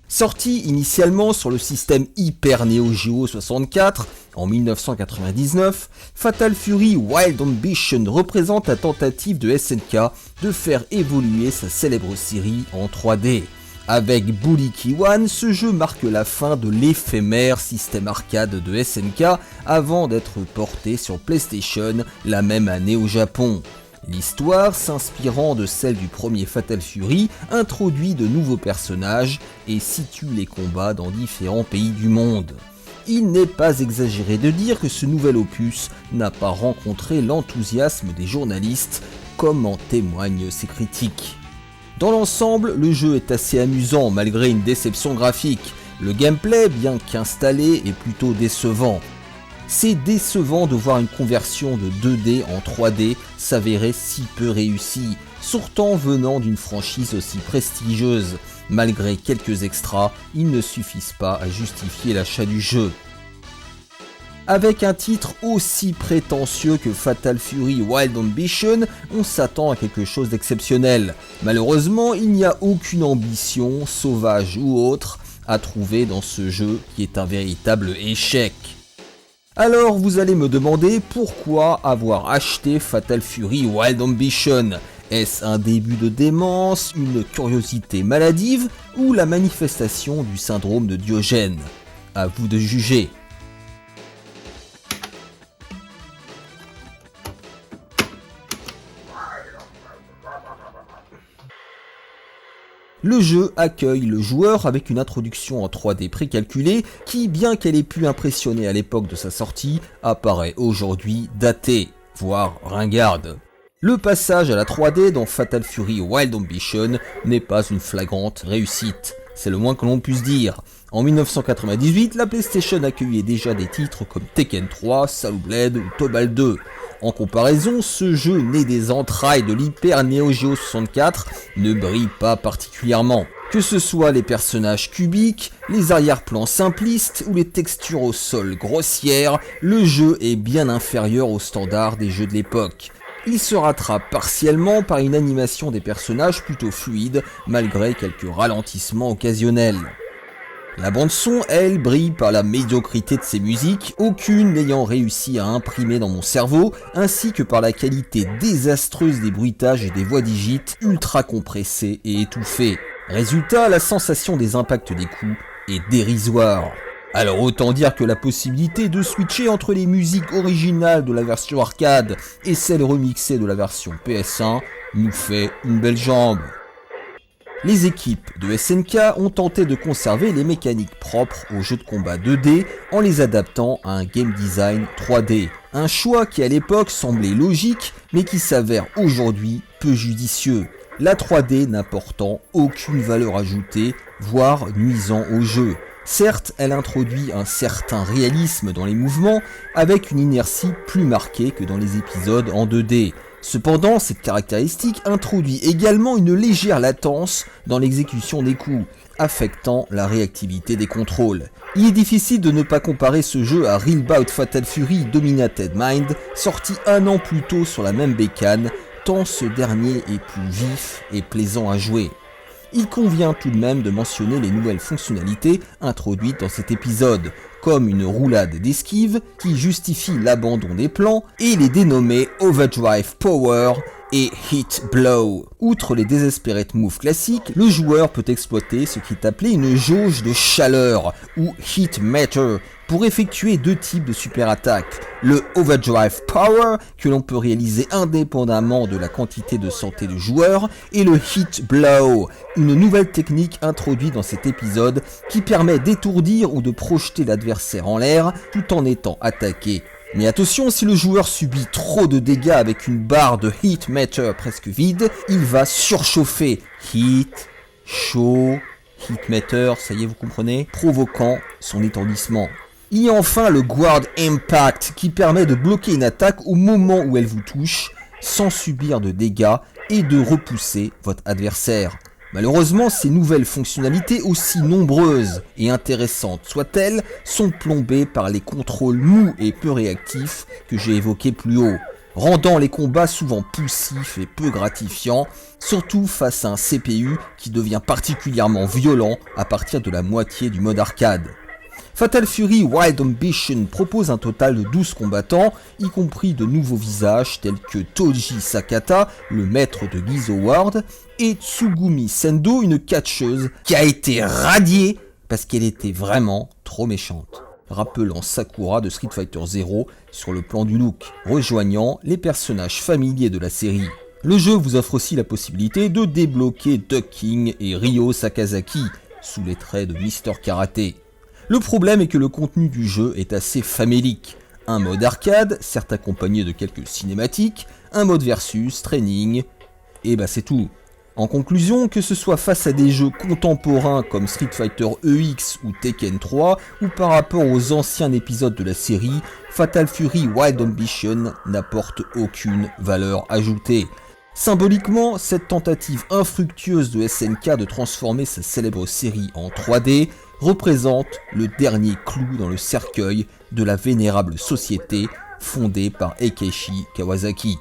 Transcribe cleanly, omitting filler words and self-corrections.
Sorti initialement sur le système Hyper Neo Geo 64 en 1999, Fatal Fury Wild Ambition représente la tentative de SNK de faire évoluer sa célèbre série en 3D. Avec Bulleki 1, ce jeu marque la fin de l'éphémère système arcade de SNK avant d'être porté sur PlayStation la même année au Japon. L'histoire, s'inspirant de celle du premier Fatal Fury, introduit de nouveaux personnages et situe les combats dans différents pays du monde. Il n'est pas exagéré de dire que ce nouvel opus n'a pas rencontré l'enthousiasme des journalistes, comme en témoignent ses critiques. Dans l'ensemble, le jeu est assez amusant malgré une déception graphique. Le gameplay, bien qu'installé, est plutôt décevant. C'est décevant de voir une conversion de 2D en 3D s'avérer si peu réussie, surtout venant d'une franchise aussi prestigieuse. Malgré quelques extras, ils ne suffisent pas à justifier l'achat du jeu. Avec un titre aussi prétentieux que Fatal Fury Wild Ambition, on s'attend à quelque chose d'exceptionnel. Malheureusement, il n'y a aucune ambition, sauvage ou autre, à trouver dans ce jeu qui est un véritable échec. Alors vous allez me demander pourquoi avoir acheté Fatal Fury Wild Ambition. Est-ce un début de démence, une curiosité maladive ou la manifestation du syndrome de Diogène? À vous de juger. Le jeu accueille le joueur avec une introduction en 3D précalculée qui, bien qu'elle ait pu impressionner à l'époque de sa sortie, apparaît aujourd'hui datée, voire ringarde. Le passage à la 3D dans Fatal Fury Wild Ambition n'est pas une flagrante réussite, c'est le moins que l'on puisse dire. En 1998, la PlayStation accueillait déjà des titres comme Tekken 3, Soul Blade ou Tobal 2. En comparaison, ce jeu né des entrailles de l'Hyper Neo Geo 64 ne brille pas particulièrement. Que ce soit les personnages cubiques, les arrière-plans simplistes ou les textures au sol grossières, le jeu est bien inférieur aux standards des jeux de l'époque. Il se rattrape partiellement par une animation des personnages plutôt fluide, malgré quelques ralentissements occasionnels. La bande-son, elle, brille par la médiocrité de ses musiques, aucune n'ayant réussi à imprimer dans mon cerveau, ainsi que par la qualité désastreuse des bruitages et des voix digites, ultra compressées et étouffées. Résultat, la sensation des impacts des coups est dérisoire. Alors autant dire que la possibilité de switcher entre les musiques originales de la version arcade et celles remixées de la version PS1 nous fait une belle jambe. Les équipes de SNK ont tenté de conserver les mécaniques propres aux jeux de combat 2D en les adaptant à un game design 3D. Un choix qui à l'époque semblait logique mais qui s'avère aujourd'hui peu judicieux. La 3D n'apportant aucune valeur ajoutée, voire nuisant au jeu. Certes, elle introduit un certain réalisme dans les mouvements avec une inertie plus marquée que dans les épisodes en 2D. Cependant, cette caractéristique introduit également une légère latence dans l'exécution des coups, affectant la réactivité des contrôles. Il est difficile de ne pas comparer ce jeu à Real Bout Fatal Fury Dominated Mind, sorti un an plus tôt sur la même bécane, tant ce dernier est plus vif et plaisant à jouer. Il convient tout de même de mentionner les nouvelles fonctionnalités introduites dans cet épisode, comme une roulade d'esquive qui justifie l'abandon des plans et les dénommés Overdrive Power et Hit Blow. Outre les Desperate Moves classiques, le joueur peut exploiter ce qui est appelé une jauge de chaleur ou Heat Meter pour effectuer deux types de super attaques. Le Overdrive Power que l'on peut réaliser indépendamment de la quantité de santé du joueur et le Hit Blow, une nouvelle technique introduite dans cet épisode qui permet d'étourdir ou de projeter l'adversaire en l'air tout en étant attaqué. Mais attention, si le joueur subit trop de dégâts avec une barre de Heat Meter presque vide, il va surchauffer. Heat, chaud, Heat Meter, ça y est vous comprenez, provoquant son étourdissement. Il y a enfin le Guard Impact qui permet de bloquer une attaque au moment où elle vous touche, sans subir de dégâts et de repousser votre adversaire. Malheureusement, ces nouvelles fonctionnalités, aussi nombreuses et intéressantes soient-elles, sont plombées par les contrôles mous et peu réactifs que j'ai évoqués plus haut. rendant les combats souvent poussifs et peu gratifiants, surtout face à un CPU qui devient particulièrement violent à partir de la moitié du mode arcade. Fatal Fury Wild Ambition propose un total de 12 combattants, y compris de nouveaux visages tels que Toji Sakata, le maître de Geese Howard, et Tsugumi Sendo, une catcheuse qui a été radiée parce qu'elle était vraiment trop méchante, rappelant Sakura de Street Fighter Zero sur le plan du look, rejoignant les personnages familiers de la série. Le jeu vous offre aussi la possibilité de débloquer Duck King et Ryo Sakazaki, sous les traits de Mister Karaté. Le problème est que le contenu du jeu est assez famélique. Un mode arcade, certes accompagné de quelques cinématiques, un mode versus, training, et bah c'est tout. En conclusion, que ce soit face à des jeux contemporains comme Street Fighter EX ou Tekken 3, ou par rapport aux anciens épisodes de la série, Fatal Fury Wild Ambition n'apporte aucune valeur ajoutée. Symboliquement, cette tentative infructueuse de SNK de transformer sa célèbre série en 3D représente le dernier clou dans le cercueil de la vénérable société fondée par Ekeshi Kawasaki.